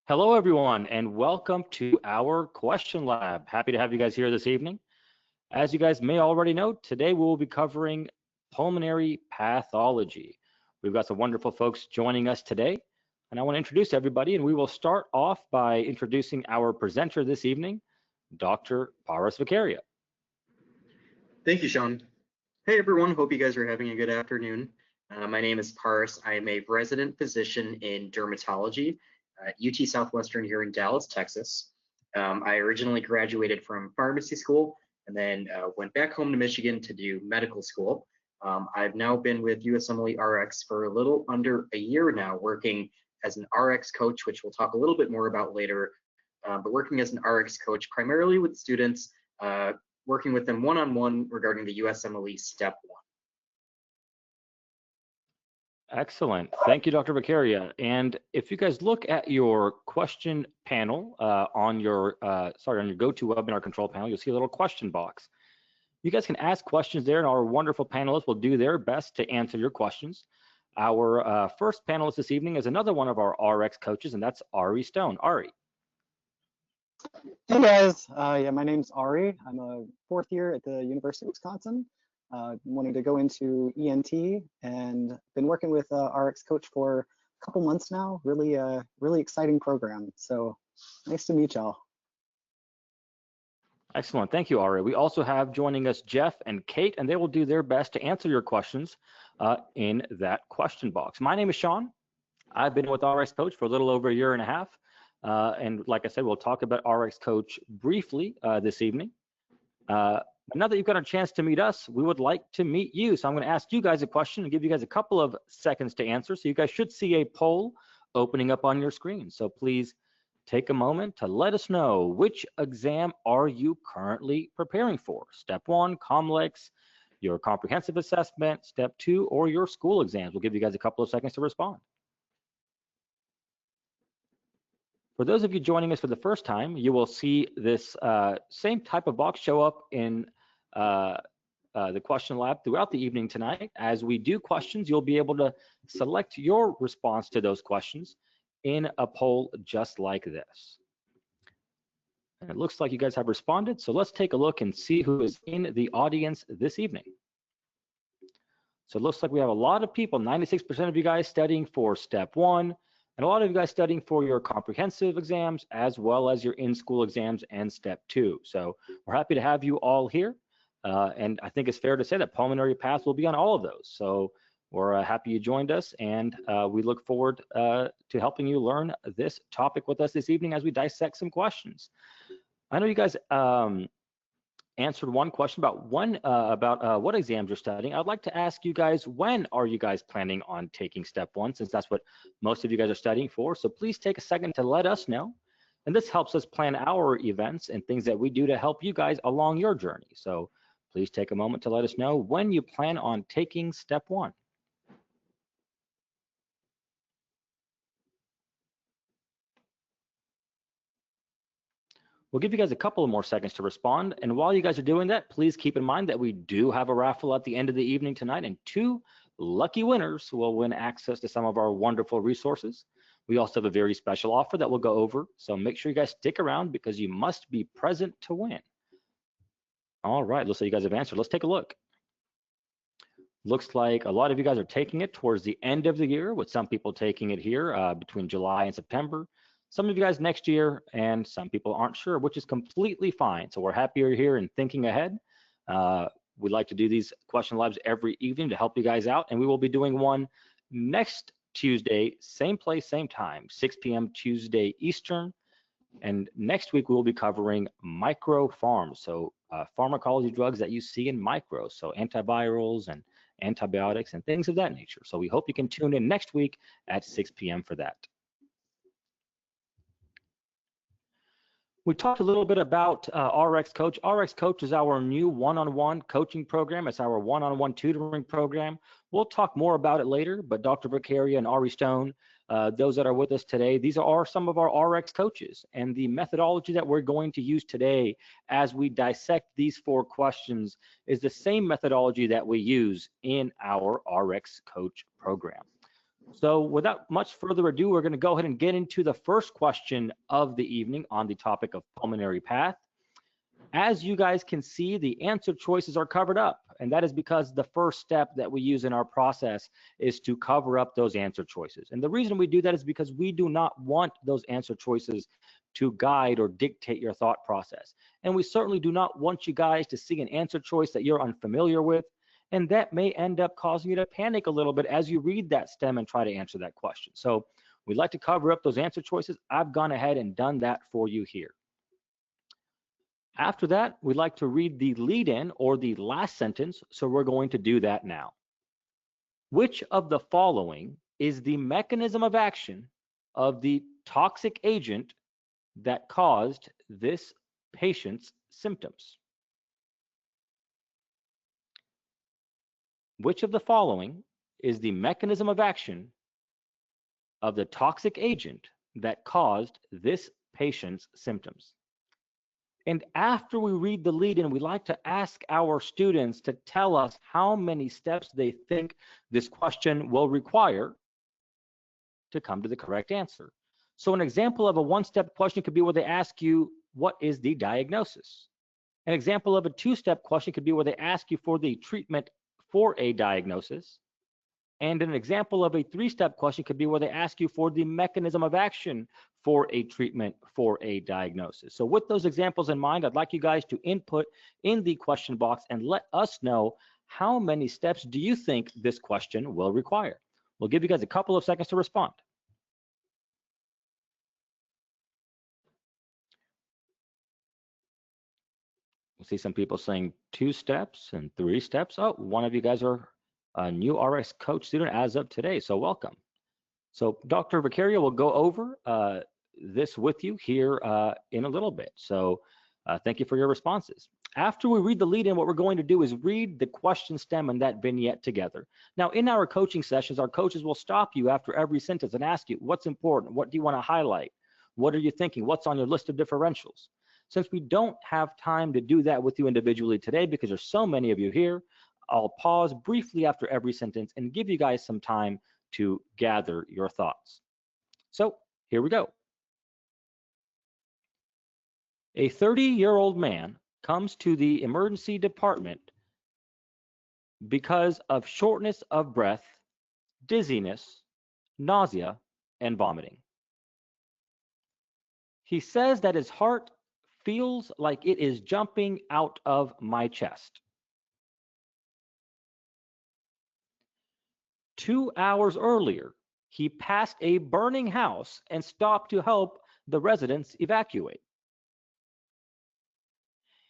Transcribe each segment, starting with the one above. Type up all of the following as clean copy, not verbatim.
Hello, everyone, and welcome to our question lab. Happy to have you guys here this evening. As you guys may already know, today we will be covering pulmonary pathology. We've got some wonderful folks joining us today, and I want to introduce everybody, and we will start off by introducing our presenter this evening, Dr. Paras Vicaria. Thank you, Sean. Hey, everyone. Hope you guys are having a good afternoon. My name is Paras. I am a resident physician in dermatology at UT Southwestern here in Dallas, Texas. I originally graduated from pharmacy school and then went back home to Michigan to do medical school. I've now been with USMLE-Rx for a little under a year now, working as an Rx coach, which we'll talk a little bit more about later, but working as an Rx coach primarily with students, working with them one-on-one regarding the USMLE Step 1. Excellent. Thank you, Dr. Vicaria. And if you guys look at your question panel on your GoToWebinar control panel, you'll see a little question box. You guys can ask questions there, and our wonderful panelists will do their best to answer your questions. Our first panelist this evening is another one of our RX coaches, and that's Ari Stone. Ari. Hey guys, my name's Ari. I'm a fourth year at the University of Wisconsin. Wanting to go into ENT and been working with RX coach for a couple months now. Really exciting program. So nice to meet y'all. Excellent. Thank you, Ari. We also have joining us Jeff and Kate, and they will do their best to answer your questions in that question box. My name is Sean. I've been with RX Coach for a little over a year and a half. And like I said, we'll talk about RX Coach briefly this evening. Now that you've got a chance to meet us, we would like to meet you. So I'm going to ask you guys a question and give you guys a couple of seconds to answer. So you guys should see a poll opening up on your screen. So please take a moment to let us know, which exam are you currently preparing for? Step 1, COMLEX, your comprehensive assessment, Step 2, or your school exams. We'll give you guys a couple of seconds to respond. For those of you joining us for the first time, you will see this same type of box show up in the question lab throughout the evening tonight. As we do questions, you'll be able to select your response to those questions in a poll just like this. And it looks like you guys have responded, so let's take a look and see who is in the audience this evening. So it looks like we have a lot of people, 96% of you guys studying for Step 1, and a lot of you guys studying for your comprehensive exams as well as your in-school exams and Step 2. So we're happy to have you all here. And I think it's fair to say that pulmonary path will be on all of those. So we're happy you joined us, and we look forward to helping you learn this topic with us this evening as we dissect some questions. I know you guys answered one question about what exams you're studying. I'd like to ask you guys, when are you guys planning on taking Step 1, since that's what most of you guys are studying for? So please take a second to let us know. And this helps us plan our events and things that we do to help you guys along your journey. So please take a moment to let us know when you plan on taking Step 1. We'll give you guys a couple of more seconds to respond. And while you guys are doing that, please keep in mind that we do have a raffle at the end of the evening tonight, and 2 lucky winners will win access to some of our wonderful resources. We also have a very special offer that we'll go over. So make sure you guys stick around because you must be present to win. All right, looks like you guys have answered. Let's take a look. Looks like a lot of you guys are taking it towards the end of the year, with some people taking it here between July and September. Some of you guys next year, and some people aren't sure, which is completely fine. So we're happy you're here and thinking ahead. We like to do these question labs every evening to help you guys out, and we will be doing one next Tuesday, same place, same time, 6 p.m. Tuesday Eastern. And next week we will be covering micropharms, so pharmacology drugs that you see in micros, so antivirals and antibiotics and things of that nature. So we hope you can tune in next week at 6 p.m. for that. We talked a little bit about RX Coach. RX Coach is our new one-on-one coaching program. It's our one-on-one tutoring program. We'll talk more about it later, but Dr. Vicaria and Ari Stone, those that are with us today, these are some of our RX coaches. And the methodology that we're going to use today as we dissect these 4 questions is the same methodology that we use in our RX Coach program. So without much further ado, we're going to go ahead and get into the first question of the evening on the topic of pulmonary path. As you guys can see, the answer choices are covered up, and that is because the first step that we use in our process is to cover up those answer choices. And the reason we do that is because we do not want those answer choices to guide or dictate your thought process. And we certainly do not want you guys to see an answer choice that you're unfamiliar with, and that may end up causing you to panic a little bit as you read that stem and try to answer that question. So we'd like to cover up those answer choices. I've gone ahead and done that for you here. After that, we'd like to read the lead-in or the last sentence, so we're going to do that now. Which of the following is the mechanism of action of the toxic agent that caused this patient's symptoms? Which of the following is the mechanism of action of the toxic agent that caused this patient's symptoms? And after we read the lead-in, we like to ask our students to tell us how many steps they think this question will require to come to the correct answer. So an example of a one-step question could be where they ask you, what is the diagnosis? An example of a two-step question could be where they ask you for the treatment for a diagnosis. And an example of a three-step question could be where they ask you for the mechanism of action for a treatment for a diagnosis. So with those examples in mind, I'd like you guys to input in the question box and let us know how many steps do you think this question will require. We'll give you guys a couple of seconds to respond. We'll see some people saying 2 steps and 3 steps. Oh, one of you guys are a new RX coach student as of today, so welcome. So Dr. Vicario will go over this with you here in a little bit. So thank you for your responses. After we read the lead-in, what we're going to do is read the question stem and that vignette together. Now, in our coaching sessions, our coaches will stop you after every sentence and ask you, what's important? What do you want to highlight? What are you thinking? What's on your list of differentials? Since we don't have time to do that with you individually today because there's so many of you here, I'll pause briefly after every sentence and give you guys some time to gather your thoughts. So here we go. A 30-year-old man comes to the emergency department because of shortness of breath, dizziness, nausea, and vomiting. He says that his heart feels like it is jumping out of my chest. 2 hours earlier, he passed a burning house and stopped to help the residents evacuate.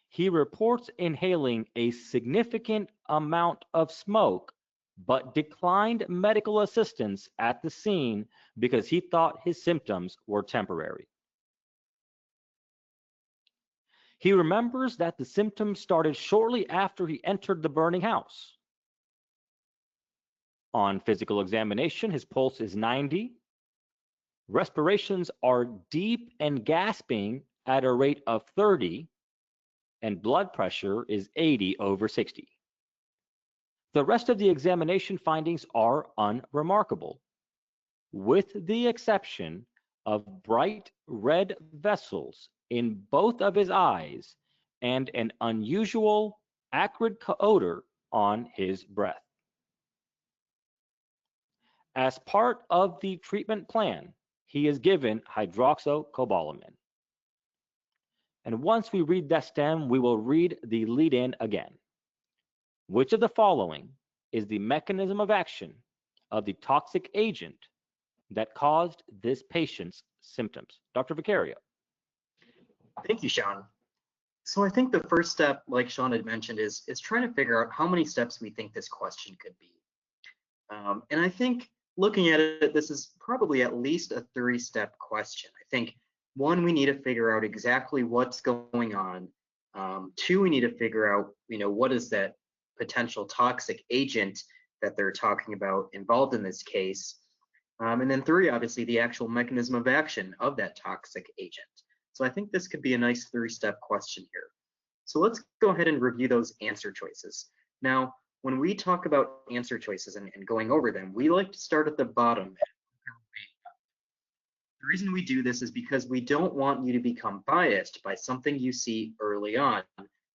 He reports inhaling a significant amount of smoke, but declined medical assistance at the scene because he thought his symptoms were temporary. He remembers that the symptoms started shortly after he entered the burning house. On physical examination, his pulse is 90. Respirations are deep and gasping at a rate of 30, and blood pressure is 80/60. The rest of the examination findings are unremarkable, with the exception of bright red vessels in both of his eyes and an unusual acrid odor on his breath. As part of the treatment plan, he is given hydroxycobalamin. And once we read that stem, we will read the lead-in again. Which of the following is the mechanism of action of the toxic agent that caused this patient's symptoms? Dr. Vicario. Thank you, Sean. So I think the first step, like Sean had mentioned, is trying to figure out how many steps we think this question could be. And I think looking at it, this is probably at least a 3-step question. I think 1, we need to figure out exactly what's going on. 2, we need to figure out, what is that potential toxic agent that they're talking about involved in this case. And then 3, obviously, the actual mechanism of action of that toxic agent. So I think this could be a nice 3-step question here. So let's go ahead and review those answer choices. Now, when we talk about answer choices and going over them, we like to start at the bottom. The reason we do this is because we don't want you to become biased by something you see early on,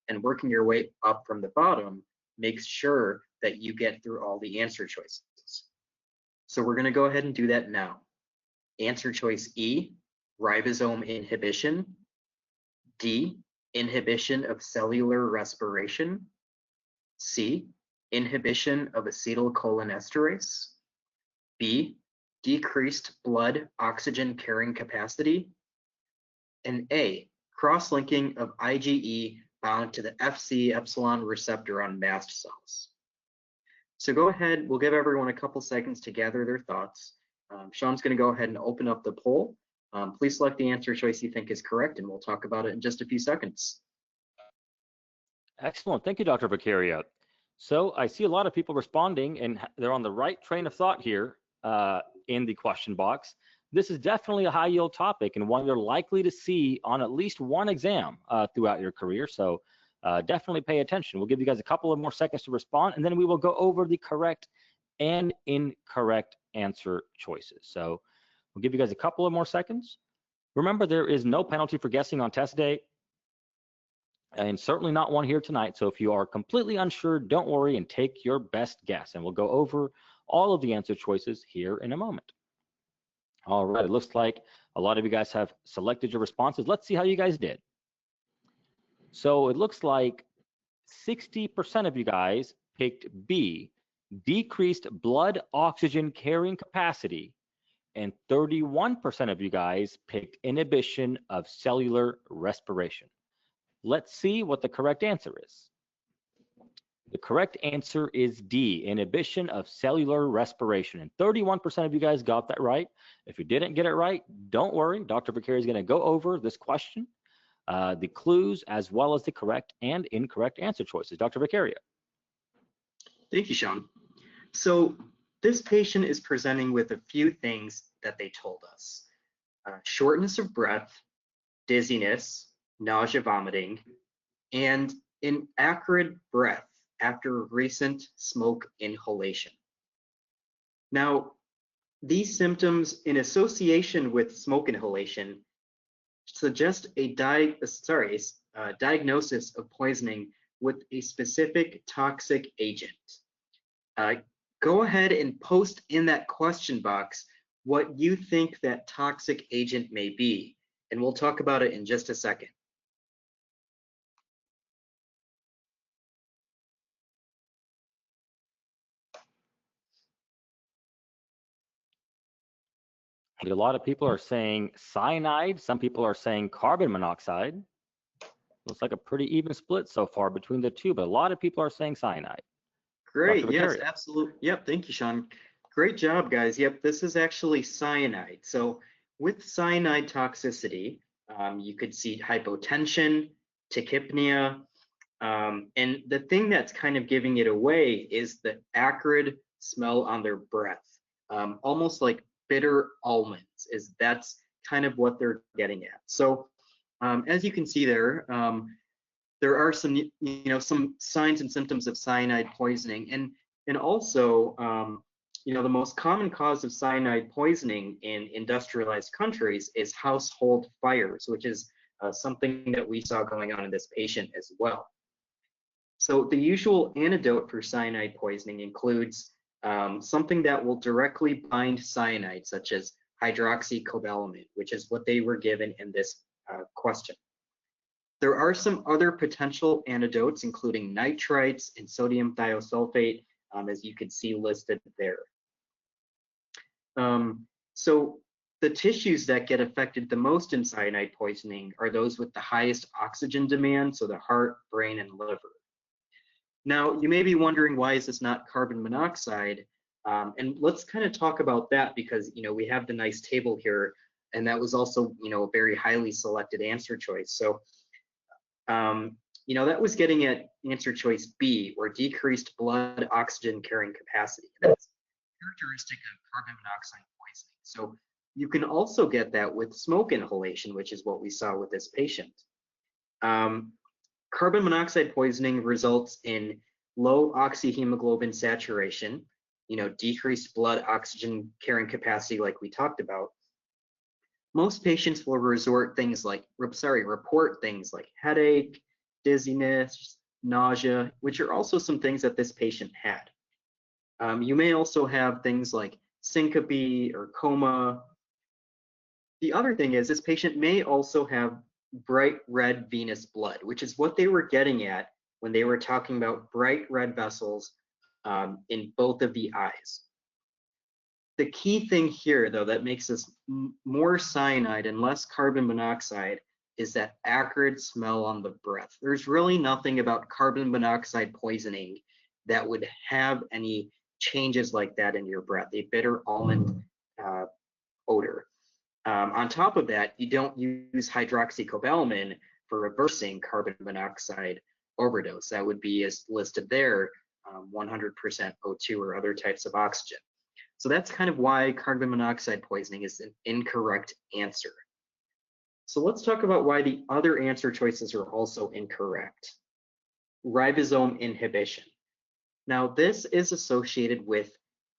and working your way up from the bottom makes sure that you get through all the answer choices. So we're going to go ahead and do that now. Answer choice E, ribosome inhibition. D, inhibition of cellular respiration. C, inhibition of acetylcholinesterase. B, decreased blood oxygen carrying capacity. And A, cross-linking of IgE bound to the Fc epsilon receptor on mast cells. So go ahead, we'll give everyone a couple seconds to gather their thoughts. Sean's going to go ahead and open up the poll. Please select the answer choice you think is correct, and we'll talk about it in just a few seconds. Excellent. Thank you, Dr. Beccaria. So I see a lot of people responding, and they're on the right train of thought here in the question box. This is definitely a high yield topic and one you're likely to see on at least one exam throughout your career. So definitely pay attention. We'll give you guys a couple of more seconds to respond, and then we will go over the correct and incorrect answer choices. So we'll give you guys a couple of more seconds. Remember, there is no penalty for guessing on test day, and certainly not one here tonight. So if you are completely unsure, don't worry and take your best guess, and we'll go over all of the answer choices here in a moment. All right, it looks like a lot of you guys have selected your responses. Let's see how you guys did. So it looks like 60% of you guys picked B, decreased blood oxygen carrying capacity, and 31% of you guys picked inhibition of cellular respiration. Let's see what the correct answer is. The correct answer is D, inhibition of cellular respiration. And 31% of you guys got that right. If you didn't get it right, don't worry. Dr. Beccaria is going to go over this question, the clues, as well as the correct and incorrect answer choices. Dr. Beccaria. Thank you, Sean. So this patient is presenting with a few things that they told us. Shortness of breath, dizziness, nausea, vomiting, and an acrid breath after recent smoke inhalation. Now, these symptoms in association with smoke inhalation suggest a diagnosis of poisoning with a specific toxic agent. Go ahead and post in that question box what you think that toxic agent may be, and we'll talk about it in just a second. A lot of people are saying cyanide. Some people are saying carbon monoxide. Looks like a pretty even split so far between the two, but a lot of people are saying cyanide. Great, yes, absolutely. Yep, thank you, Sean. Great job, guys. Yep, this is actually cyanide. So with cyanide toxicity, you could see hypotension, tachypnea, and the thing that's kind of giving it away is the acrid smell on their breath, almost like bitter almonds. That's kind of what they're getting at. So as you can see there, there are some, some signs and symptoms of cyanide poisoning, and also, the most common cause of cyanide poisoning in industrialized countries is household fires, which is something that we saw going on in this patient as well. So the usual antidote for cyanide poisoning includes something that will directly bind cyanide, such as hydroxycobalamin, which is what they were given in this question. There are some other potential antidotes, including nitrites and sodium thiosulfate, as you can see listed there. So the tissues that get affected the most in cyanide poisoning are those with the highest oxygen demand, so the heart, brain, and liver. Now, you may be wondering, why is this not carbon monoxide? And let's kind of talk about that, because we have the nice table here, and that was also a very highly selected answer choice. So that was getting at answer choice B, or decreased blood oxygen carrying capacity. That's characteristic of carbon monoxide poisoning. So you can also get that with smoke inhalation, which is what we saw with this patient. Carbon monoxide poisoning results in low oxyhemoglobin saturation, decreased blood oxygen carrying capacity like we talked about, most patients will report things like headache, dizziness, nausea, which are also some things that this patient had. You may also have things like syncope or coma. The other thing is this patient may also have bright red venous blood, which is what they were getting at when they were talking about bright red vessels in both of the eyes. The key thing here, though, that makes this more cyanide and less carbon monoxide is that acrid smell on the breath. There's really nothing about carbon monoxide poisoning that would have any changes like that in your breath, a bitter almond odor. On top of that, you don't use hydroxycobalamin for reversing carbon monoxide overdose. That would be as listed there, 100% O2 or other types of oxygen. So that's kind of why carbon monoxide poisoning is an incorrect answer. So let's talk about why the other answer choices are also incorrect. Ribosome inhibition. Now this is associated with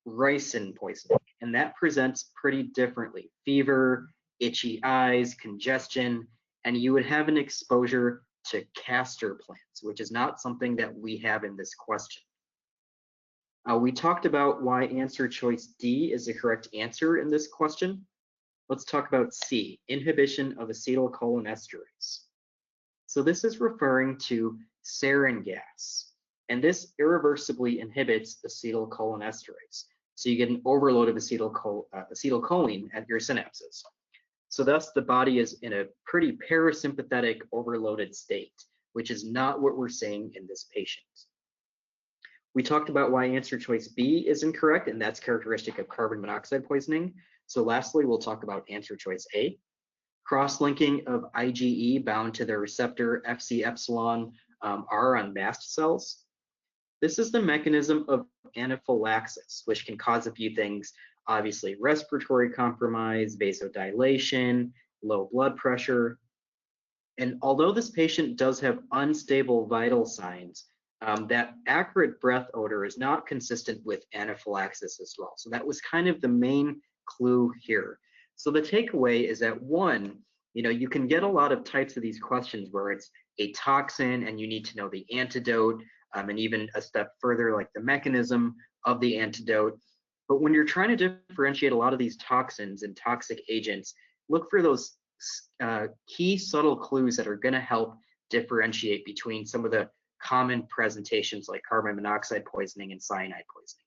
ricin poisoning, and that presents pretty differently. Fever, itchy eyes, congestion, and you would have an exposure to castor plants, which is not something that we have in this question. We talked about why answer choice D is the correct answer in this question. Let's talk about C, inhibition of acetylcholinesterase. So this is referring to sarin gas, and this irreversibly inhibits acetylcholinesterase. So you get an overload of acetylcholine at your synapses. So thus the body is in a pretty parasympathetic overloaded state, which is not what we're seeing in this patient. We talked about why answer choice B is incorrect, and that's characteristic of carbon monoxide poisoning. So lastly, we'll talk about answer choice A, cross-linking of IgE bound to the receptor Fc epsilon R on mast cells. This is the mechanism of anaphylaxis, which can cause a few things, obviously respiratory compromise, vasodilation, low blood pressure. And although this patient does have unstable vital signs, that acrid breath odor is not consistent with anaphylaxis as well. So that was kind of the main clue here. So the takeaway is that one, you can get a lot of types of these questions where it's a toxin and you need to know the antidote, and even a step further like the mechanism of the antidote. But when you're trying to differentiate a lot of these toxins and toxic agents, look for those key subtle clues that are going to help differentiate between some of the common presentations like carbon monoxide poisoning and cyanide poisoning.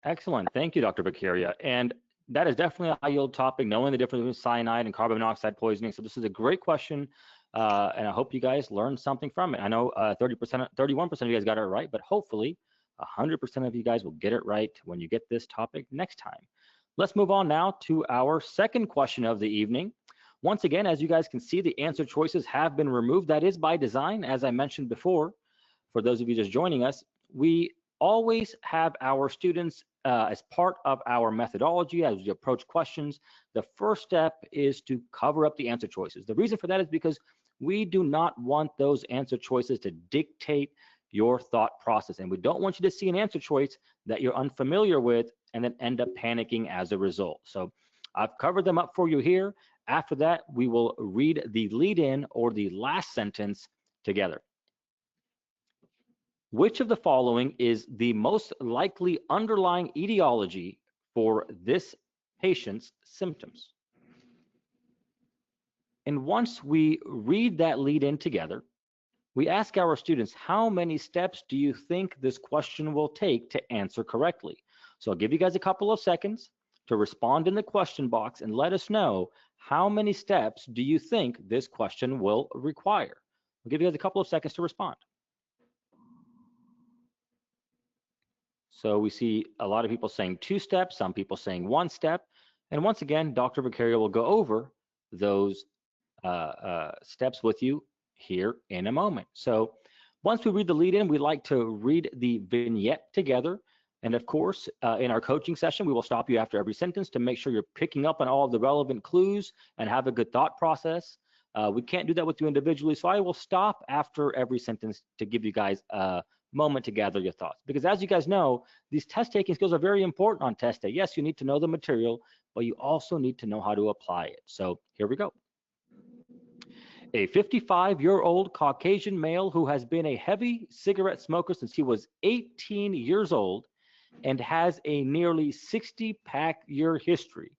Excellent. Thank you, Dr. Beccaria. And that is definitely a high-yield topic, knowing the difference between cyanide and carbon monoxide poisoning. So this is a great question, and I hope you guys learned something from it. I know 31% of you guys got it right, but hopefully 100% of you guys will get it right when you get this topic next time. Let's move on now to our second question of the evening. Once again, as you guys can see, the answer choices have been removed. That is by design, as I mentioned before. For those of you just joining us, we always have our students as part of our methodology as we approach questions. The first step is to cover up the answer choices. The reason for that is because we do not want those answer choices to dictate your thought process, and we don't want you to see an answer choice that you're unfamiliar with and then end up panicking as a result. So I've covered them up for you here. After that, we will read the lead-in or the last sentence together. Which of the following is the most likely underlying etiology for this patient's symptoms? And once we read that lead-in together, we ask our students, how many steps do you think this question will take to answer correctly? So I'll give you guys a couple of seconds to respond in the question box and let us know how many steps do you think this question will require. I'll give you guys a couple of seconds to respond. So we see a lot of people saying 2 steps, some people saying 1 step. And once again, Dr. Beccaria will go over those steps with you here in a moment. So once we read the lead-in, we like to read the vignette together. And of course, in our coaching session, we will stop you after every sentence to make sure you're picking up on all of the relevant clues and have a good thought process. We can't do that with you individually, so I will stop after every sentence to give you guys a moment to gather your thoughts. Because as you guys know, these test taking skills are very important on test day. Yes, you need to know the material, but you also need to know how to apply it. So here we go. A 55-year-old Caucasian male who has been a heavy cigarette smoker since he was 18 years old and has a nearly 60-pack year history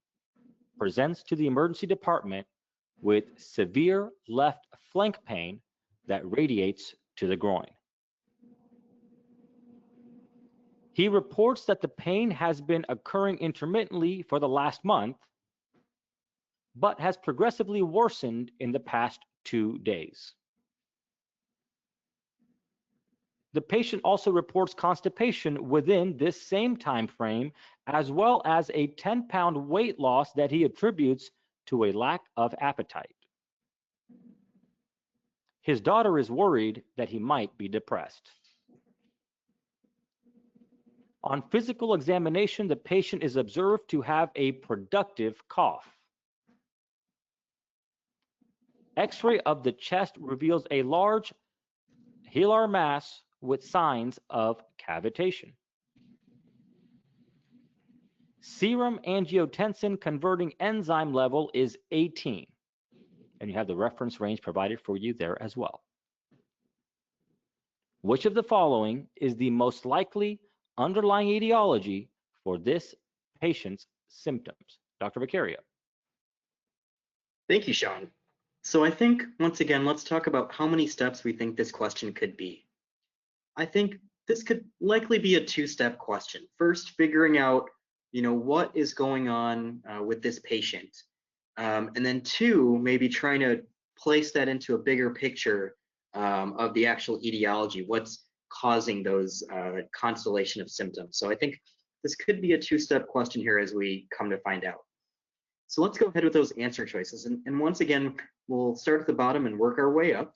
presents to the emergency department with severe left flank pain that radiates to the groin. He reports that the pain has been occurring intermittently for the last month, but has progressively worsened in the past 2 days. The patient also reports constipation within this same time frame, as well as a 10-pound weight loss that he attributes to a lack of appetite. His daughter is worried that he might be depressed. On physical examination, the patient is observed to have a productive cough. X-ray of the chest reveals a large hilar mass with signs of cavitation. Serum angiotensin converting enzyme level is 18, and you have the reference range provided for you there as well. Which of the following is the most likely underlying etiology for this patient's symptoms? Dr. Beccaria. Thank you, Sean. So I think, once again, let's talk about how many steps we think this question could be. I think this could likely be a two-step question. First, figuring out, what is going on with this patient. And then two, maybe trying to place that into a bigger picture of the actual etiology, what's causing those constellation of symptoms. So I think this could be a two-step question here as we come to find out. So let's go ahead with those answer choices. And once again, we'll start at the bottom and work our way up.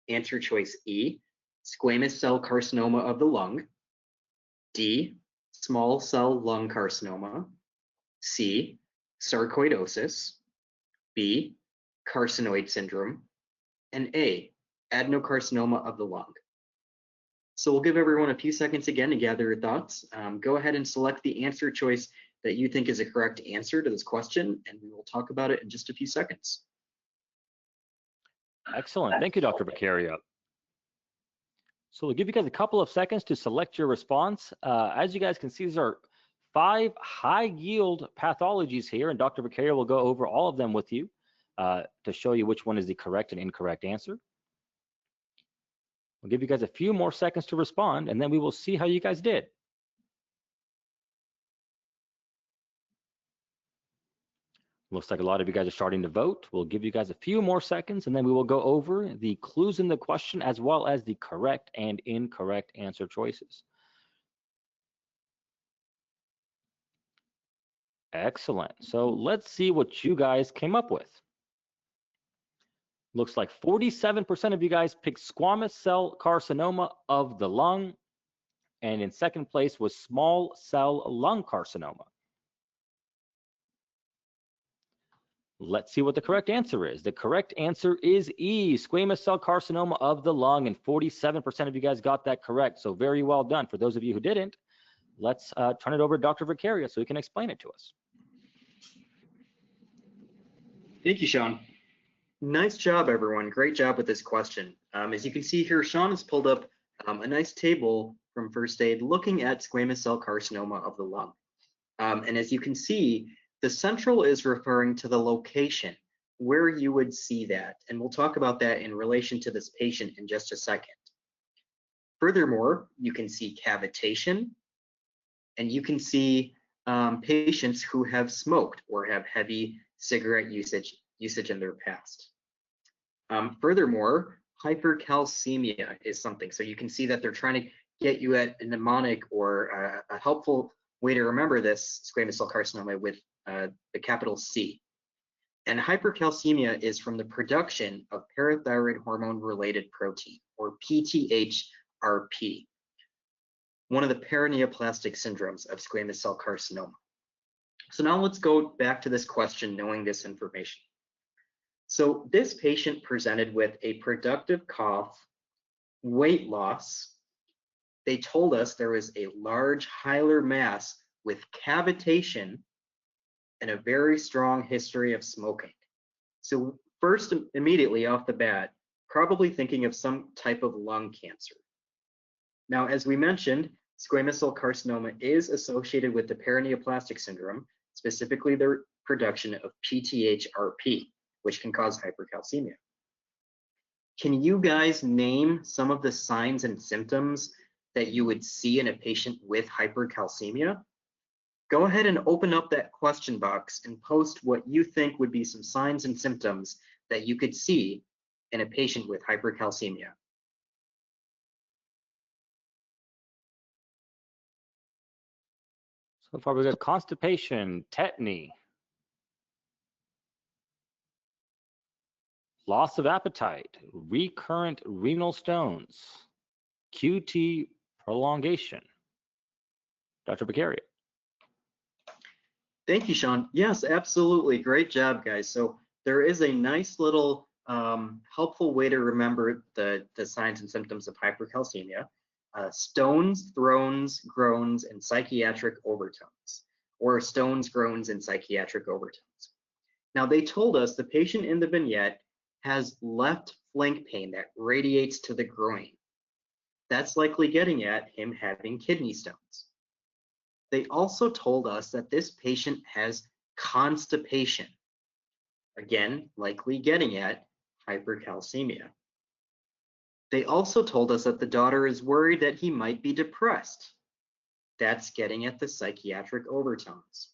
Answer choice E, squamous cell carcinoma of the lung. D, small cell lung carcinoma. C, sarcoidosis. B, carcinoid syndrome. And A, adenocarcinoma of the lung. So we'll give everyone a few seconds again to gather your thoughts. Go ahead and select the answer choice that you think is a correct answer to this question, and we will talk about it in just a few seconds. Excellent. Thank you, Dr. Beccaria. So we'll give you guys a couple of seconds to select your response. As you guys can see, these are 5 high-yield pathologies here, and Dr. Beccaria will go over all of them with you to show you which one is the correct and incorrect answer. We'll give you guys a few more seconds to respond, and then we will see how you guys did. Looks like a lot of you guys are starting to vote. We'll give you guys a few more seconds, and then we will go over the clues in the question as well as the correct and incorrect answer choices. Excellent. So let's see what you guys came up with. Looks like 47% of you guys picked squamous cell carcinoma of the lung, and in second place was small cell lung carcinoma. Let's see what the correct answer is. The correct answer is E, squamous cell carcinoma of the lung, and 47% of you guys got that correct. So very well done. For those of you who didn't, let's turn it over to Dr. Beccaria so he can explain it to us. Thank you, Sean. Nice job, everyone. Great job with this question. As you can see here, Sean has pulled up a nice table from first aid looking at squamous cell carcinoma of the lung. And as you can see, the central is referring to the location where you would see that. And we'll talk about that in relation to this patient in just a second. Furthermore, you can see cavitation, and you can see patients who have smoked or have heavy cigarette usage in their past. Furthermore, hypercalcemia is something. So you can see that they're trying to get you at a mnemonic or a helpful way to remember this squamous cell carcinoma with the capital C. And hypercalcemia is from the production of parathyroid hormone-related protein, or PTHrP, one of the paraneoplastic syndromes of squamous cell carcinoma. So now let's go back to this question knowing this information. So this patient presented with a productive cough, weight loss. They told us there was a large hilar mass with cavitation and a very strong history of smoking. So first, immediately off the bat, probably thinking of some type of lung cancer. Now, as we mentioned, squamous cell carcinoma is associated with the paraneoplastic syndrome, specifically the production of PTH-RP, which can cause hypercalcemia. Can you guys name some of the signs and symptoms that you would see in a patient with hypercalcemia? Go ahead and open up that question box and post what you think would be some signs and symptoms that you could see in a patient with hypercalcemia. So far we got constipation, tetany, loss of appetite, recurrent renal stones, QT prolongation. Dr. Beccaria. Thank you, Sean. Yes, absolutely. Great job, guys. So there is a nice little helpful way to remember the signs and symptoms of hypercalcemia. Stones, thrones, groans, and psychiatric overtones, or stones, groans, and psychiatric overtones. Now, they told us the patient in the vignette has left flank pain that radiates to the groin. That's likely getting at him having kidney stones. They also told us that this patient has constipation. Again, likely getting at hypercalcemia. They also told us that the daughter is worried that he might be depressed. That's getting at the psychiatric overtones.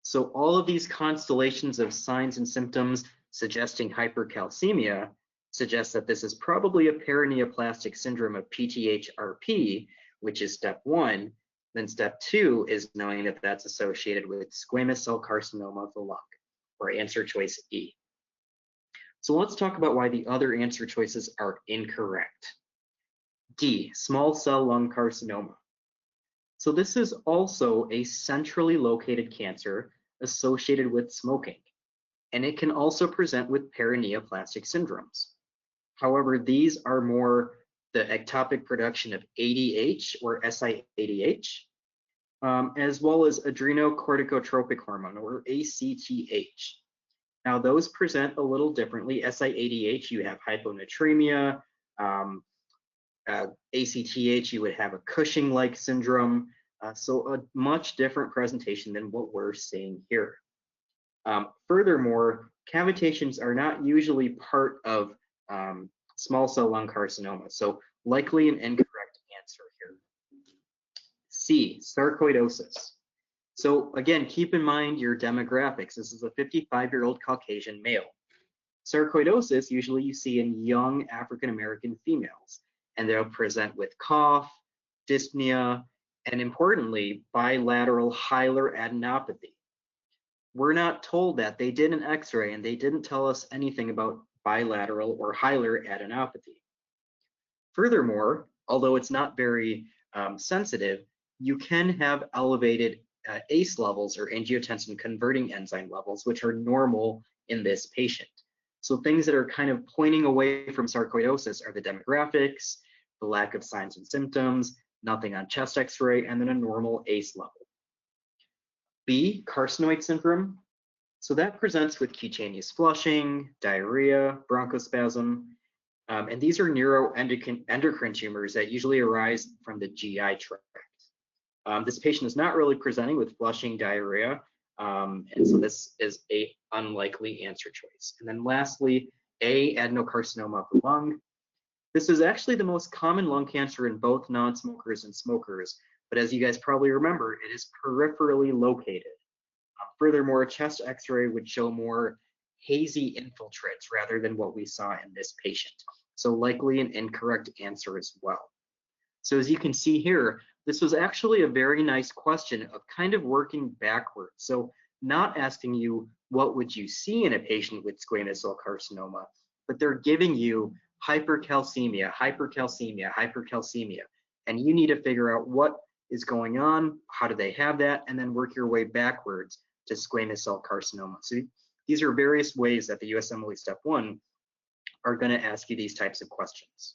So all of these constellations of signs and symptoms suggesting hypercalcemia suggest that this is probably a paraneoplastic syndrome of PTH-RP, which is step 1. Then step 2 is knowing that that's associated with squamous cell carcinoma of the lung, or answer choice E. So let's talk about why the other answer choices are incorrect. D, small cell lung carcinoma. So this is also a centrally located cancer associated with smoking, and it can also present with paraneoplastic syndromes. However, these are more the ectopic production of ADH or SIADH, as well as adrenocorticotropic hormone or ACTH. Now those present a little differently. SIADH, you have hyponatremia. ACTH, you would have a Cushing-like syndrome. So a much different presentation than what we're seeing here. Furthermore, cavitations are not usually part of small cell lung carcinoma, so likely an incorrect answer here. C, sarcoidosis. So again, keep in mind your demographics. This is a 55-year-old Caucasian male. Sarcoidosis, usually you see in young African-American females, and they'll present with cough, dyspnea, and importantly, bilateral hilar adenopathy. We're not told that. They did an X-ray and they didn't tell us anything about bilateral or hilar adenopathy. Furthermore, although it's not very sensitive, you can have elevated ACE levels or angiotensin converting enzyme levels, which are normal in this patient. So things that are kind of pointing away from sarcoidosis are the demographics, the lack of signs and symptoms, nothing on chest X-ray, and then a normal ACE level. B, carcinoid syndrome. So that presents with cutaneous flushing, diarrhea, bronchospasm, and these are neuroendocrine tumors that usually arise from the GI tract. This patient is not really presenting with flushing, diarrhea, and so this is a unlikely answer choice. And then lastly, A, adenocarcinoma of the lung. This is actually the most common lung cancer in both non-smokers and smokers, but as you guys probably remember, it is peripherally located. Furthermore, chest X-ray would show more hazy infiltrates rather than what we saw in this patient. So likely an incorrect answer as well. So as you can see here, this was actually a very nice question of kind of working backwards. So not asking you what would you see in a patient with squamous cell carcinoma, but they're giving you hypercalcemia, hypercalcemia, hypercalcemia, and you need to figure out what is going on, how do they have that, and then work your way backwards to squamous cell carcinoma. So these are various ways that the USMLE Step 1 are going to ask you these types of questions.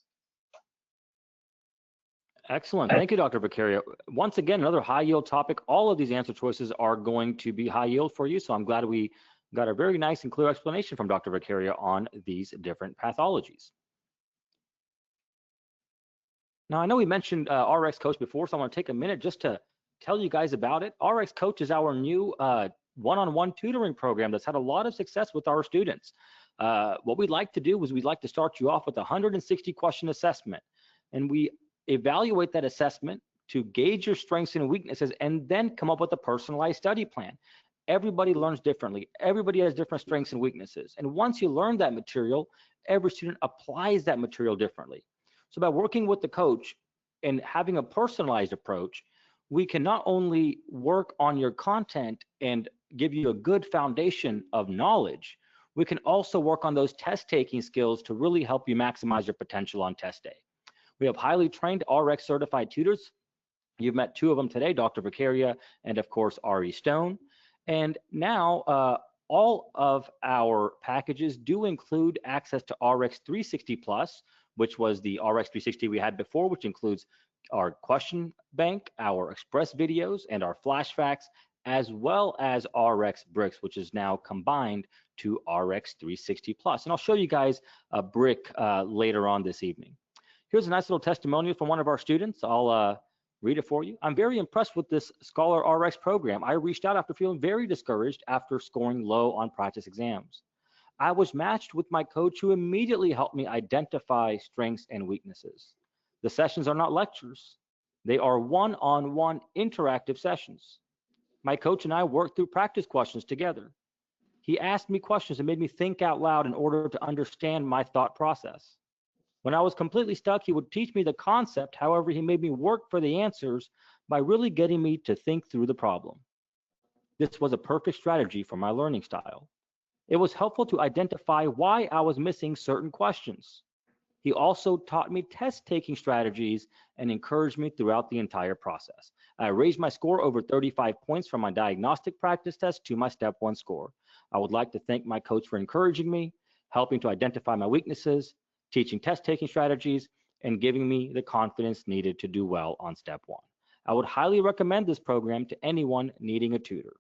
Excellent. Thank you, Dr. Beccaria. Once again, another high yield topic. All of these answer choices are going to be high yield for you. So I'm glad we got a very nice and clear explanation from Dr. Beccaria on these different pathologies. Now, I know we mentioned RX Coach before, so I want to take a minute just to tell you guys about it. RX Coach is our new one-on-one tutoring program that's had a lot of success with our students. What we'd like to do is we'd like to start you off with a 160 question assessment, and we evaluate that assessment to gauge your strengths and weaknesses and then come up with a personalized study plan. Everybody learns differently. Everybody has different strengths and weaknesses. And once you learn that material, every student applies that material differently. So by working with the coach and having a personalized approach, we can not only work on your content and give you a good foundation of knowledge, we can also work on those test taking skills to really help you maximize your potential on test day. We have highly trained RX certified tutors. You've met two of them today, Dr. Beccaria and of course, Ari Stone. And now all of our packages do include access to RX 360 Plus, which was the RX 360 we had before, which includes our question bank, our express videos, and our flash facts, as well as RX bricks, which is now combined to RX 360 Plus. And I'll show you guys a brick later on this evening. Here's a nice little testimonial from one of our students. I'll read it for you. I'm very impressed with this Scholar RX program. I reached out after feeling very discouraged after scoring low on practice exams. I was matched with my coach who immediately helped me identify strengths and weaknesses. The sessions are not lectures. They are one-on-one interactive sessions. My coach and I worked through practice questions together. He asked me questions and made me think out loud in order to understand my thought process. When I was completely stuck, he would teach me the concept. However, he made me work for the answers by really getting me to think through the problem. This was a perfect strategy for my learning style. It was helpful to identify why I was missing certain questions. He also taught me test-taking strategies and encouraged me throughout the entire process. I raised my score over 35 points from my diagnostic practice test to my Step 1 score. I would like to thank my coach for encouraging me, helping to identify my weaknesses, teaching test-taking strategies, and giving me the confidence needed to do well on Step 1. I would highly recommend this program to anyone needing a tutor.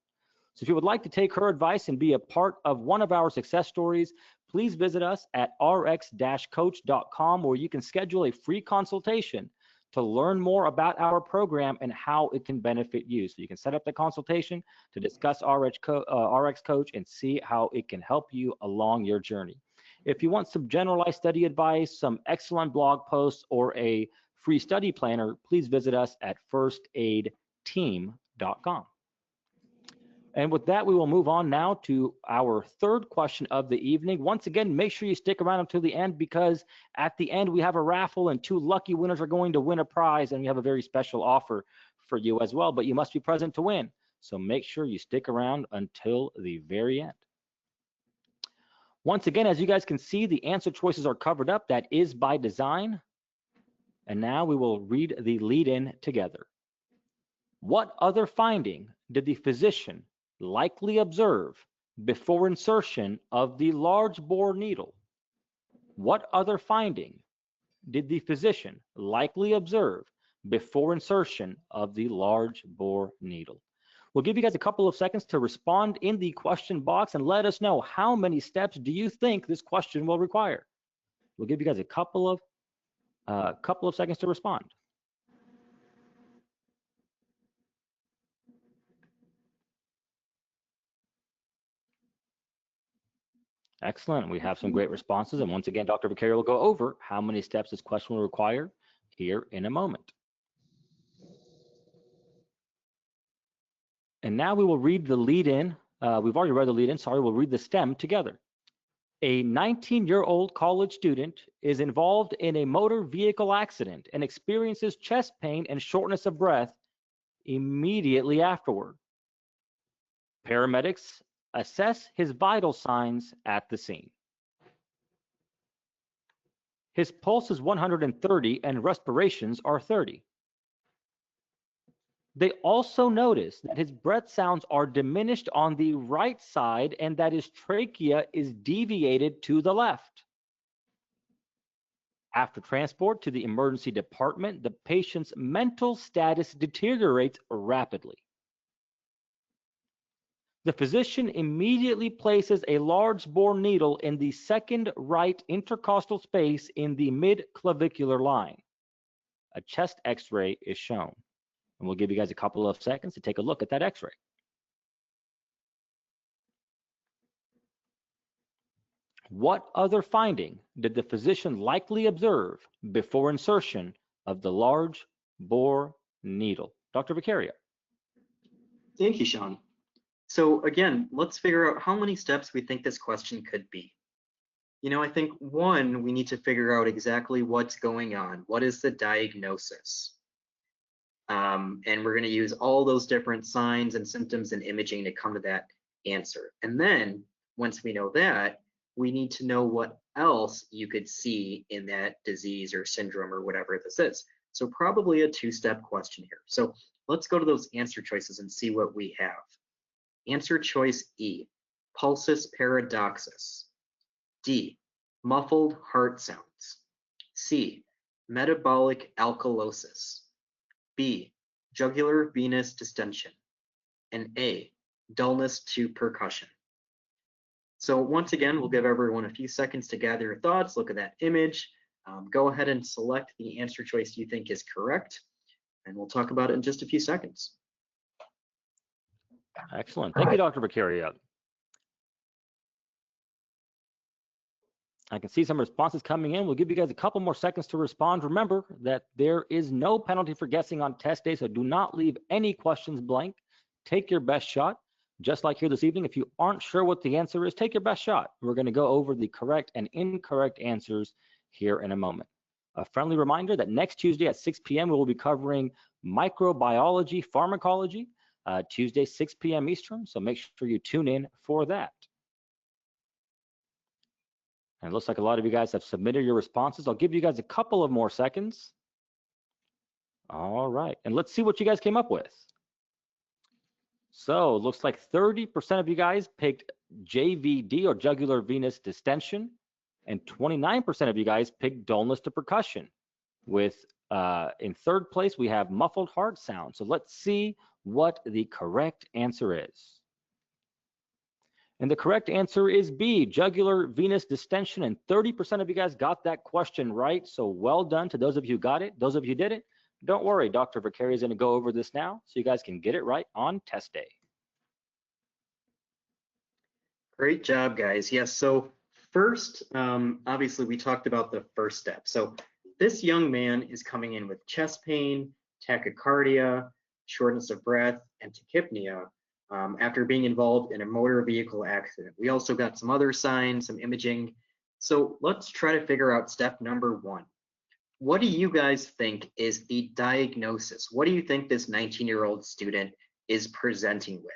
So if you would like to take her advice and be a part of one of our success stories, please visit us at rx-coach.com, where you can schedule a free consultation to learn more about our program and how it can benefit you. So you can set up the consultation to discuss RX Coach and see how it can help you along your journey. If you want some generalized study advice, some excellent blog posts, or a free study planner, please visit us at firstaidteam.com. And with that, we will move on now to our third question of the evening. Once again, make sure you stick around until the end, because at the end we have a raffle and two lucky winners are going to win a prize, and we have a very special offer for you as well, but you must be present to win. So make sure you stick around until the very end. Once again, as you guys can see, the answer choices are covered up. That is by design. And now we will read the lead-in together. What other finding did the physician likely observe before insertion of the large bore needle? What other finding did the physician likely observe before insertion of the large bore needle? We'll give you guys a couple of seconds to respond in the question box and let us know how many steps do you think this question will require. We'll give you guys a couple of seconds to respond. Excellent. We have some great responses. And once again, Dr. Beccaria will go over how many steps this question will require here in a moment. And now we will read the lead-in. We've already read the lead-in. Sorry, we'll read the STEM together. A 19-year-old college student is involved in a motor vehicle accident and experiences chest pain and shortness of breath immediately afterward. Paramedics assess his vital signs at the scene. His pulse is 130 and respirations are 30. They also notice that his breath sounds are diminished on the right side and that his trachea is deviated to the left. After transport to the emergency department, the patient's mental status deteriorates rapidly. The physician immediately places a large bore needle in the second right intercostal space in the mid-clavicular line. A chest x-ray is shown. And we'll give you guys a couple of seconds to take a look at that x-ray. What other finding did the physician likely observe before insertion of the large bore needle? Dr. Beccaria. Thank you, Sean. So again, let's figure out how many steps we think this question could be. You know, I think one, we need to figure out exactly what's going on. What is the diagnosis? And we're going to use all those different signs and symptoms and imaging to come to that answer. And then once we know that, we need to know what else you could see in that disease or syndrome or whatever this is. So probably a two-step question here. So let's go to those answer choices and see what we have. Answer choice E, pulsus paradoxus. D, muffled heart sounds. C, metabolic alkalosis. B, jugular venous distension. And A, dullness to percussion. So once again, we'll give everyone a few seconds to gather your thoughts, look at that image, go ahead and select the answer choice you think is correct, and we'll talk about it in just a few seconds. Excellent. Thank you, Dr. Beccaria. I can see some responses coming in. We'll give you guys a couple more seconds to respond. Remember that there is no penalty for guessing on test day, so do not leave any questions blank. Take your best shot. Just like here this evening, if you aren't sure what the answer is, take your best shot. We're going to go over the correct and incorrect answers here in a moment. A friendly reminder that next Tuesday at 6 p.m. we will be covering microbiology pharmacology, Tuesday 6 p.m. Eastern, so make sure you tune in for that. And it looks like a lot of you guys have submitted your responses. I'll give you guys a couple of more seconds. All right, and let's see what you guys came up with. So it looks like 30% of you guys picked JVD or jugular venous distension, and 29% of you guys picked dullness to percussion. With in third place, we have muffled heart sound. So let's see what the correct answer is. And the correct answer is B, jugular venous distension, and 30% of you guys got that question right. So well done to those of you who got it. Those of you who didn't, don't worry, Dr. Beccaria is going to go over this now so you guys can get it right on test day. Great job, guys. Yes, so first, obviously we talked about the first step. So this young man is coming in with chest pain, tachycardia, shortness of breath, and tachypnea after being involved in a motor vehicle accident. We also got some other signs, some imaging. So let's try to figure out step number one. What do you guys think is the diagnosis? What do you think this 19-year-old student is presenting with?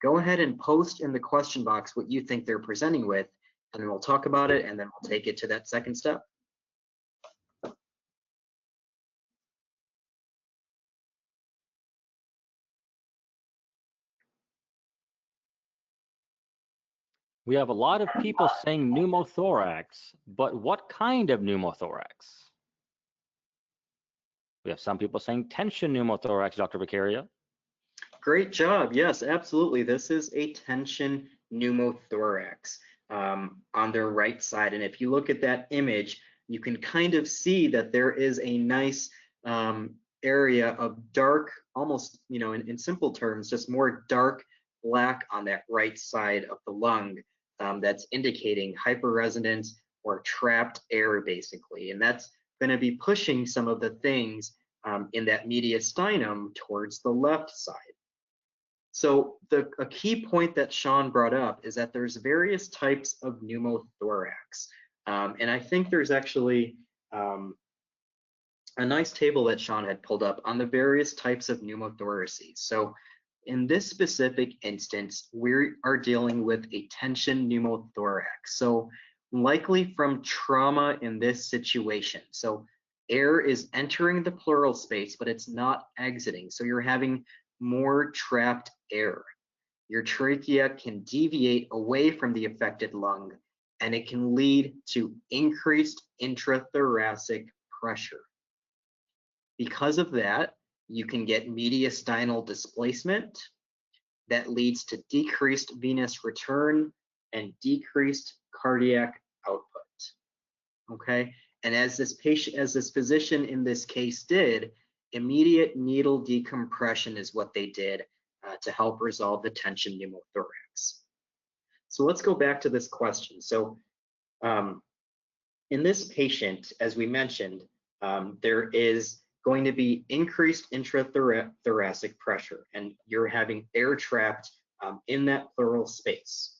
Go ahead and post in the question box what you think they're presenting with, and then we'll talk about it, and then we'll take it to that second step. We have a lot of people saying pneumothorax, but what kind of pneumothorax? We have some people saying tension pneumothorax, Dr. Beccaria. Great job. Yes, absolutely. This is a tension pneumothorax on their right side. And if you look at that image, you can kind of see that there is a nice area of dark, almost, you know, in simple terms, just more dark black on that right side of the lung that's indicating hyperresonance or trapped air, basically. And that's going to be pushing some of the things in that mediastinum towards the left side. So a key point that Sean brought up is that there's various types of pneumothorax. And I think there's actually a nice table that Sean had pulled up on the various types of pneumothoraces. So in this specific instance, we are dealing with a tension pneumothorax. So likely from trauma in this situation. So Air is entering the pleural space, but it's not exiting. So you're having more trapped air. Your trachea can deviate away from the affected lung, and it can lead to increased intrathoracic pressure. Because of that, you can get mediastinal displacement that leads to decreased venous return and decreased cardiac output. Okay, and as this physician in this case did, immediate needle decompression is what they did to help resolve the tension pneumothorax. So let's go back to this question. So in this patient, as we mentioned, there is going to be increased intrathoracic pressure, and you're having air trapped in that pleural space.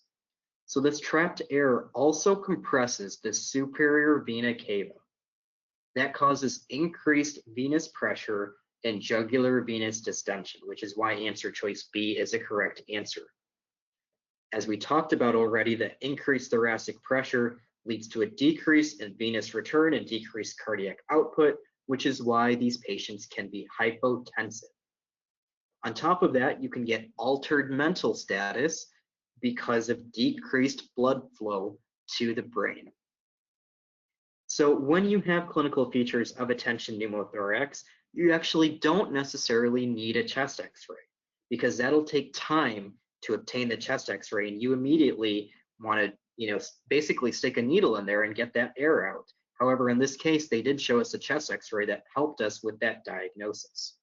So this trapped air also compresses the superior vena cava. That causes increased venous pressure and jugular venous distension, which is why answer choice B is a correct answer. As we talked about already, the increased thoracic pressure leads to a decrease in venous return and decreased cardiac output, which is why these patients can be hypotensive. On top of that, you can get altered mental status because of decreased blood flow to the brain. So when you have clinical features of a tension pneumothorax, you actually don't necessarily need a chest x-ray, because that'll take time to obtain the chest x-ray, and you immediately want to, basically stick a needle in there and get that air out. However, in this case, they did show us a chest x-ray that helped us with that diagnosis.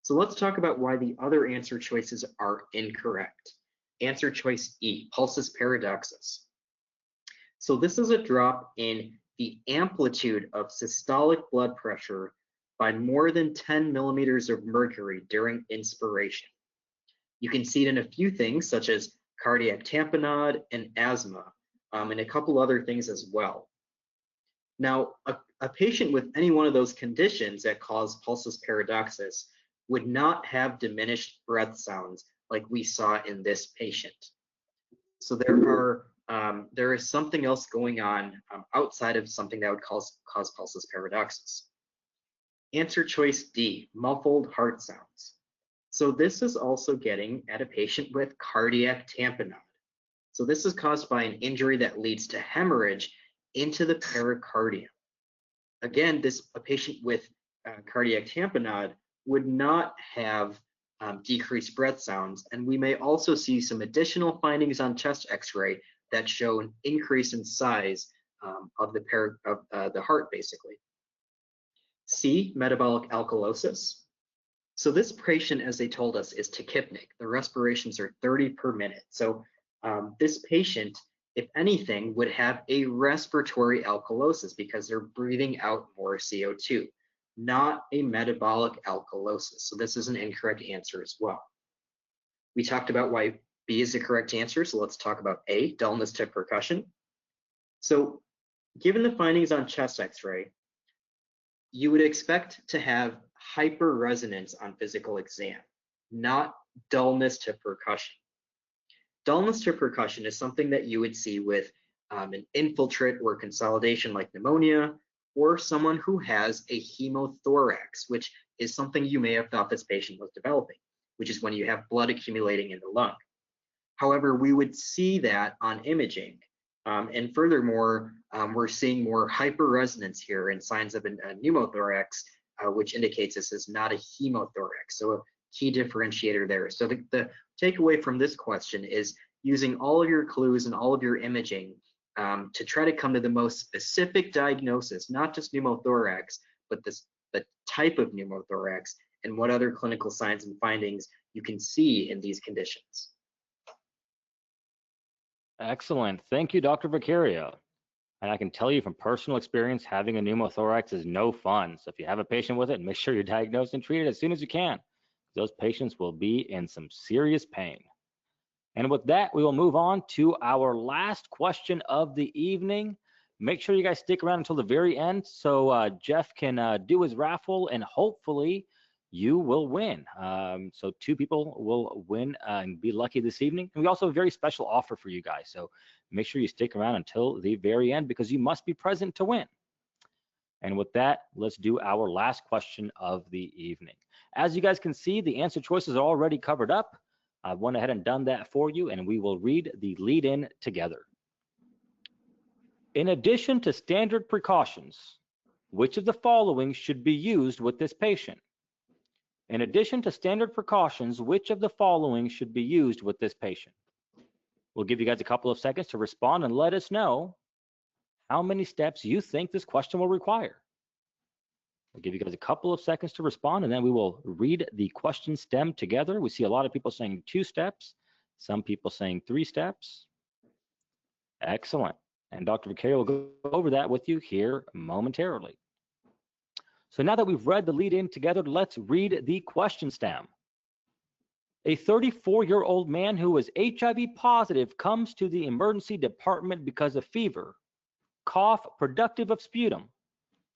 So let's talk about why the other answer choices are incorrect. Answer choice E, pulsus paradoxus. So this is a drop in the amplitude of systolic blood pressure by more than 10 millimeters of mercury during inspiration. You can see it in a few things such as cardiac tamponade and asthma, and a couple other things as well. Now, a patient with any one of those conditions that cause pulsus paradoxus would not have diminished breath sounds like we saw in this patient. So there is something else going on outside of something that would cause pulsus paradoxus. Answer choice D, muffled heart sounds. So this is also getting at a patient with cardiac tamponade. So this is caused by an injury that leads to hemorrhage into the pericardium. Again, a patient with cardiac tamponade would not have decreased breath sounds, and we may also see some additional findings on chest x-ray that show an increase in size of the heart, basically. C, metabolic alkalosis. So this patient, as they told us, is tachypnic. The respirations are 30 per minute. So this patient, if anything, would have a respiratory alkalosis because they're breathing out more CO2, not a metabolic alkalosis. So this is an incorrect answer as well. We talked about why B is the correct answer, so let's talk about A, dullness to percussion. So given the findings on chest x-ray, you would expect to have hyperresonance on physical exam, not dullness to percussion. Dullness to percussion is something that you would see with an infiltrate or consolidation like pneumonia, or someone who has a hemothorax, which is something you may have thought this patient was developing, which is when you have blood accumulating in the lung. However, we would see that on imaging. And furthermore, we're seeing more hyperresonance here and signs of a pneumothorax, which indicates this is not a hemothorax. So a key differentiator there. So the takeaway from this question is using all of your clues and all of your imaging to try to come to the most specific diagnosis, not just pneumothorax, but the type of pneumothorax and what other clinical signs and findings you can see in these conditions. Excellent. Thank you, Dr. Vicario. And I can tell you from personal experience, having a pneumothorax is no fun. So if you have a patient with it, make sure you're diagnosed and treated as soon as you can. Those patients will be in some serious pain. And with that, we will move on to our last question of the evening. Make sure you guys stick around until the very end so Jeff can do his raffle, and hopefully you will win. So 2 people will win and be lucky this evening. And we also have a very special offer for you guys. So make sure you stick around until the very end because you must be present to win. And with that, let's do our last question of the evening. As you guys can see, the answer choices are already covered up. I went ahead and done that for you, and we will read the lead-in together. In addition to standard precautions, which of the following should be used with this patient? In addition to standard precautions, which of the following should be used with this patient? We'll give you guys a couple of seconds to respond and let us know how many steps you think this question will require. I'll give you guys a couple of seconds to respond, and then we will read the question stem together. We see a lot of people saying 2 steps, some people saying 3 steps. Excellent. And Dr. Vicario will go over that with you here momentarily. So now that we've read the lead-in together, let's read the question stem. A 34-year-old man who is HIV positive comes to the emergency department because of fever, cough productive of sputum,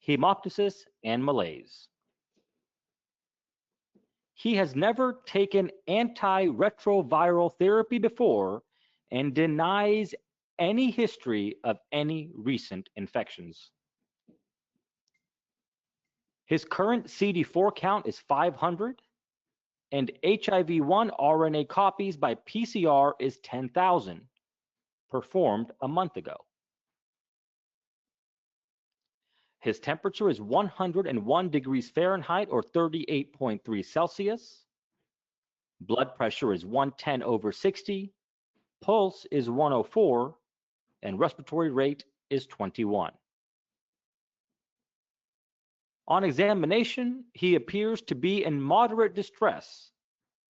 hemoptysis, and malaise. He has never taken antiretroviral therapy before and denies any history of any recent infections. His current CD4 count is 500, and HIV-1 RNA copies by PCR is 10,000, performed a month ago. His temperature is 101 degrees Fahrenheit or 38.3 Celsius. Blood pressure is 110/60. Pulse is 104, and respiratory rate is 21. On examination, he appears to be in moderate distress,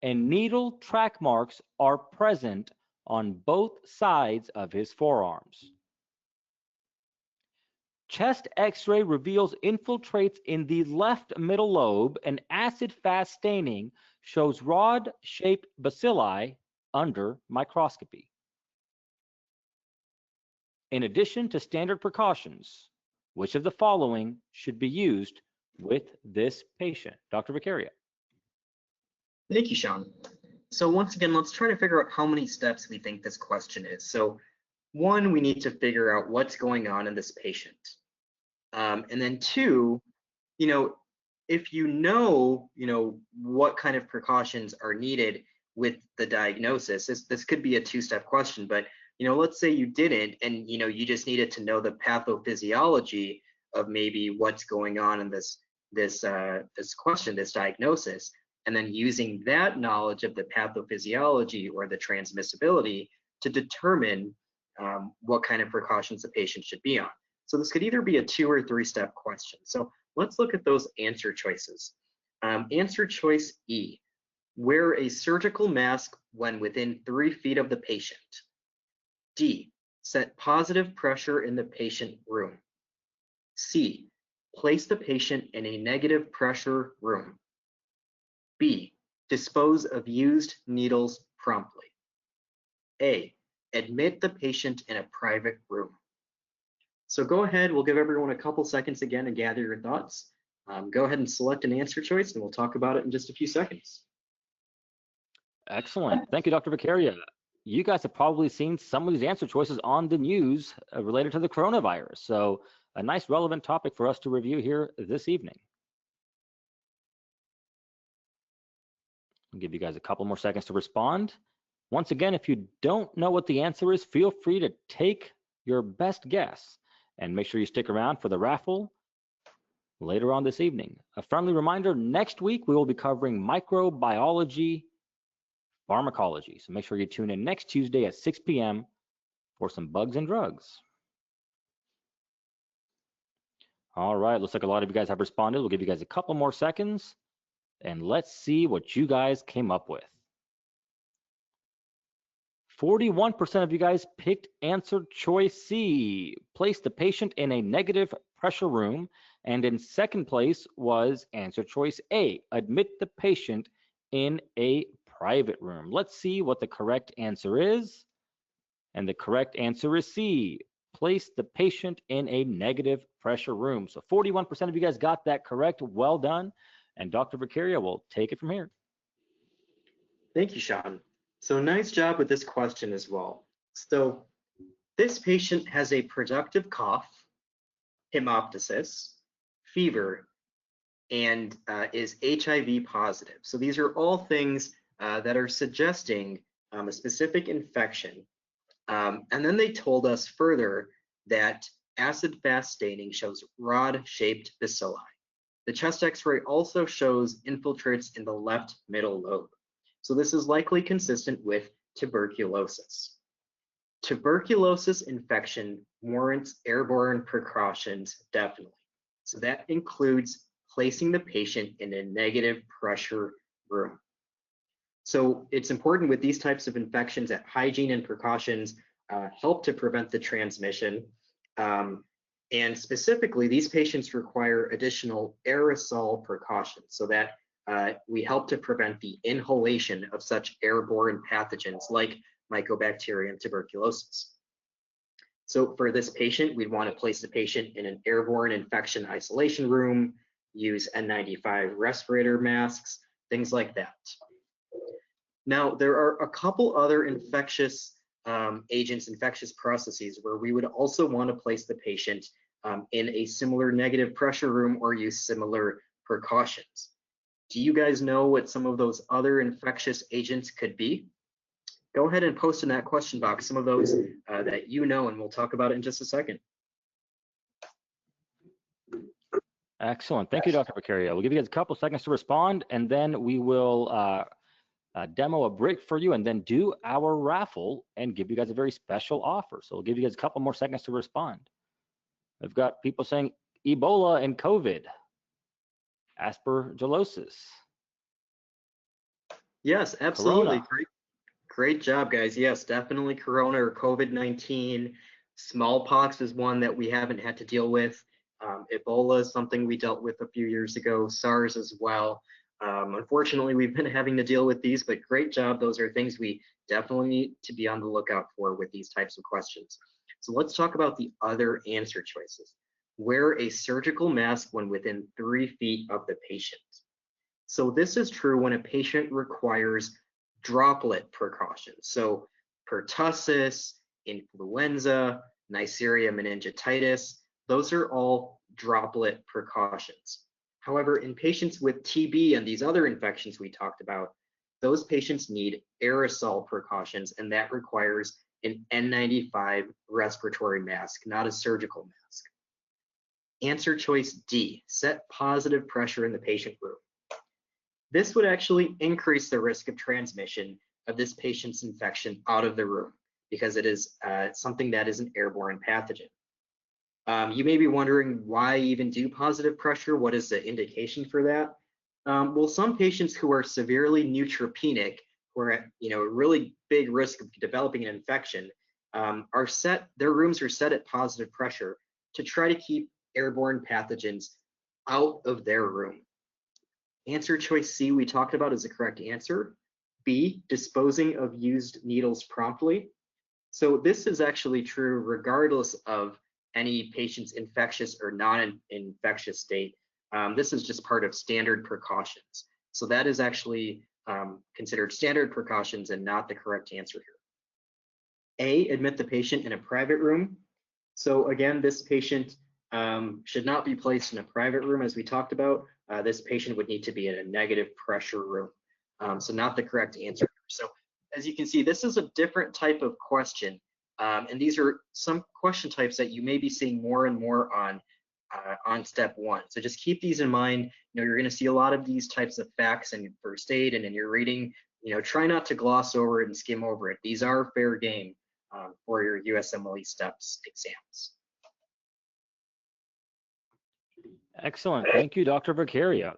and needle track marks are present on both sides of his forearms. Chest X-ray reveals infiltrates in the left middle lobe, and acid-fast staining shows rod-shaped bacilli under microscopy. In addition to standard precautions, which of the following should be used with this patient? Dr. Vicario. Thank you, Sean. So once again, let's try to figure out how many steps we think this question is. So 1, we need to figure out what's going on in this patient. And then 2, if you know, what kind of precautions are needed with the diagnosis, this could be a 2-step question, but, let's say you didn't, and, you just needed to know the pathophysiology of maybe what's going on in this question, this diagnosis, and then using that knowledge of the pathophysiology or the transmissibility to determine what kind of precautions the patient should be on. So this could either be a 2 or 3-step question. So let's look at those answer choices. Answer choice E, wear a surgical mask when within 3 feet of the patient. D, set positive pressure in the patient room. C, place the patient in a negative pressure room. B, dispose of used needles promptly. A, admit the patient in a private room. So go ahead, we'll give everyone a couple seconds again to gather your thoughts. Go ahead and select an answer choice, and we'll talk about it in just a few seconds. Excellent. Thank you, Dr. Vicario. You guys have probably seen some of these answer choices on the news related to the coronavirus. So a nice relevant topic for us to review here this evening. I'll give you guys a couple more seconds to respond. Once again, if you don't know what the answer is, feel free to take your best guess and make sure you stick around for the raffle later on this evening. A friendly reminder, next week we will be covering microbiology pharmacology. So make sure you tune in next Tuesday at 6 p.m. for some bugs and drugs. All right, looks like a lot of you guys have responded. We'll give you guys a couple more seconds and let's see what you guys came up with. 41% of you guys picked answer choice C, place the patient in a negative pressure room, and in second place was answer choice A, admit the patient in a private room. Let's see what the correct answer is. And the correct answer is C, place the patient in a negative pressure room. So 41% of you guys got that correct. Well done. And Dr. Vicario will take it from here. Thank you, Sean. So nice job with this question as well. So this patient has a productive cough, hemoptysis, fever, and is HIV positive. So these are all things that are suggesting a specific infection. And then they told us further that acid-fast staining shows rod-shaped bacilli. The chest x-ray also shows infiltrates in the left middle lobe. So this is likely consistent with tuberculosis. Tuberculosis infection warrants airborne precautions, definitely. So that includes placing the patient in a negative pressure room. So it's important with these types of infections that hygiene and precautions help to prevent the transmission. And specifically, these patients require additional aerosol precautions so that we help to prevent the inhalation of such airborne pathogens like Mycobacterium tuberculosis. So for this patient, we'd want to place the patient in an airborne infection isolation room, use N95 respirator masks, things like that. Now, there are a couple other infectious agents, infectious processes where we would also want to place the patient in a similar negative pressure room or use similar precautions. Do you guys know what some of those other infectious agents could be? Go ahead and post in that question box some of those that you know, and we'll talk about it in just a second. Excellent. Thank you, Dr. Beccaria. We'll give you guys a couple seconds to respond, and then we will demo a brick for you and then do our raffle and give you guys a very special offer. So we'll give you guys a couple more seconds to respond. We've got people saying Ebola and COVID, aspergillosis. Yes, absolutely. Corona. Great job, guys. Yes, definitely Corona or COVID-19. Smallpox is one that we haven't had to deal with. Ebola is something we dealt with a few years ago. SARS as well. Unfortunately, we've been having to deal with these, but great job. Those are things we definitely need to be on the lookout for with these types of questions. So let's talk about the other answer choices. Wear a surgical mask when within 3 feet of the patient. So this is true when a patient requires droplet precautions. So pertussis, influenza, Neisseria meningitidis, those are all droplet precautions. However, in patients with TB and these other infections we talked about, those patients need aerosol precautions, and that requires an N95 respiratory mask, not a surgical mask. Answer choice D, set positive pressure in the patient room. This would actually increase the risk of transmission of this patient's infection out of the room because it is something that is an airborne pathogen. You may be wondering why even do positive pressure? What is the indication for that? Well, some patients who are severely neutropenic, who are at a really big risk of developing an infection, their rooms are set at positive pressure to try to keep airborne pathogens out of their room. Answer choice C we talked about is the correct answer. B, disposing of used needles promptly. So this is actually true regardless of any patient's infectious or non-infectious state. This is just part of standard precautions. So that is actually considered standard precautions and not the correct answer here. A, admit the patient in a private room. So again, this patient should not be placed in a private room as we talked about. This patient would need to be in a negative pressure room. So not the correct answer. So as you can see, this is a different type of question. And these are some question types that you may be seeing more and more on step 1. So just keep these in mind. You're going to see a lot of these types of facts in first aid and in your reading. Try not to gloss over it and skim over it. These are fair game for your USMLE Steps exams. Excellent. Thank you, Dr. Beccaria.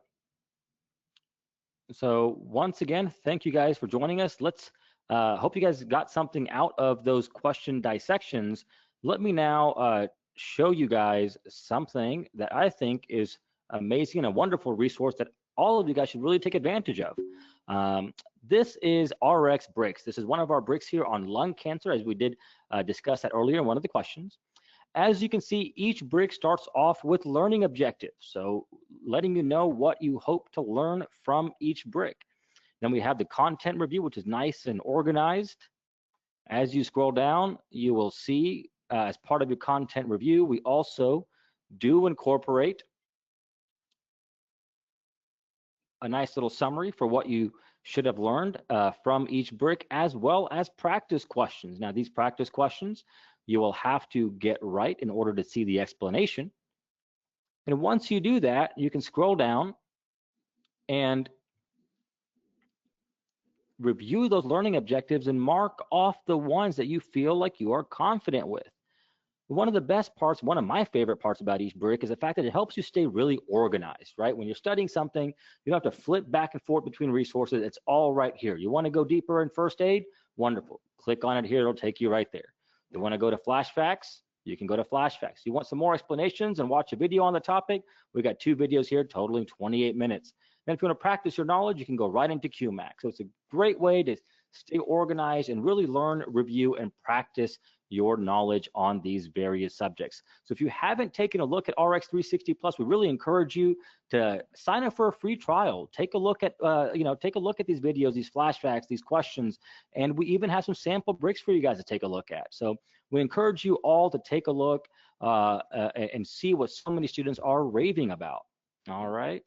So once again, thank you guys for joining us. Let's hope you guys got something out of those question dissections. Let me now show you guys something that I think is amazing and a wonderful resource that all of you guys should really take advantage of. This is RX bricks. This is one of our bricks here on lung cancer, as we did discuss that earlier in one of the questions. As you can see, each brick starts off with learning objectives. So letting you know what you hope to learn from each brick. Then we have the content review, which is nice and organized. As you scroll down, you will see as part of your content review, we also do incorporate a nice little summary for what you should have learned from each brick, as well as practice questions. Now, these practice questions you will have to get right in order to see the explanation. And once you do that, you can scroll down and review those learning objectives and mark off the ones that you feel like you are confident with. One of the best parts, one of my favorite parts about each brick is the fact that it helps you stay really organized, right? When you're studying something, you don't have to flip back and forth between resources. It's all right here. You want to go deeper in first aid? Wonderful. Click on it here. It'll take you right there. You want to go to flash facts? You can go to flash facts. You want some more explanations and watch a video on the topic? We got 2 videos here totaling 28 minutes. Then if you want to practice your knowledge, you can go right into QMAX. So it's a great way to stay organized and really learn, review, and practice your knowledge on these various subjects. So if you haven't taken a look at RX 360 Plus, we really encourage you to sign up for a free trial. Take a look at, take a look at these videos, these flashbacks, these questions, and we even have some sample bricks for you guys to take a look at. So we encourage you all to take a look and see what so many students are raving about. All right.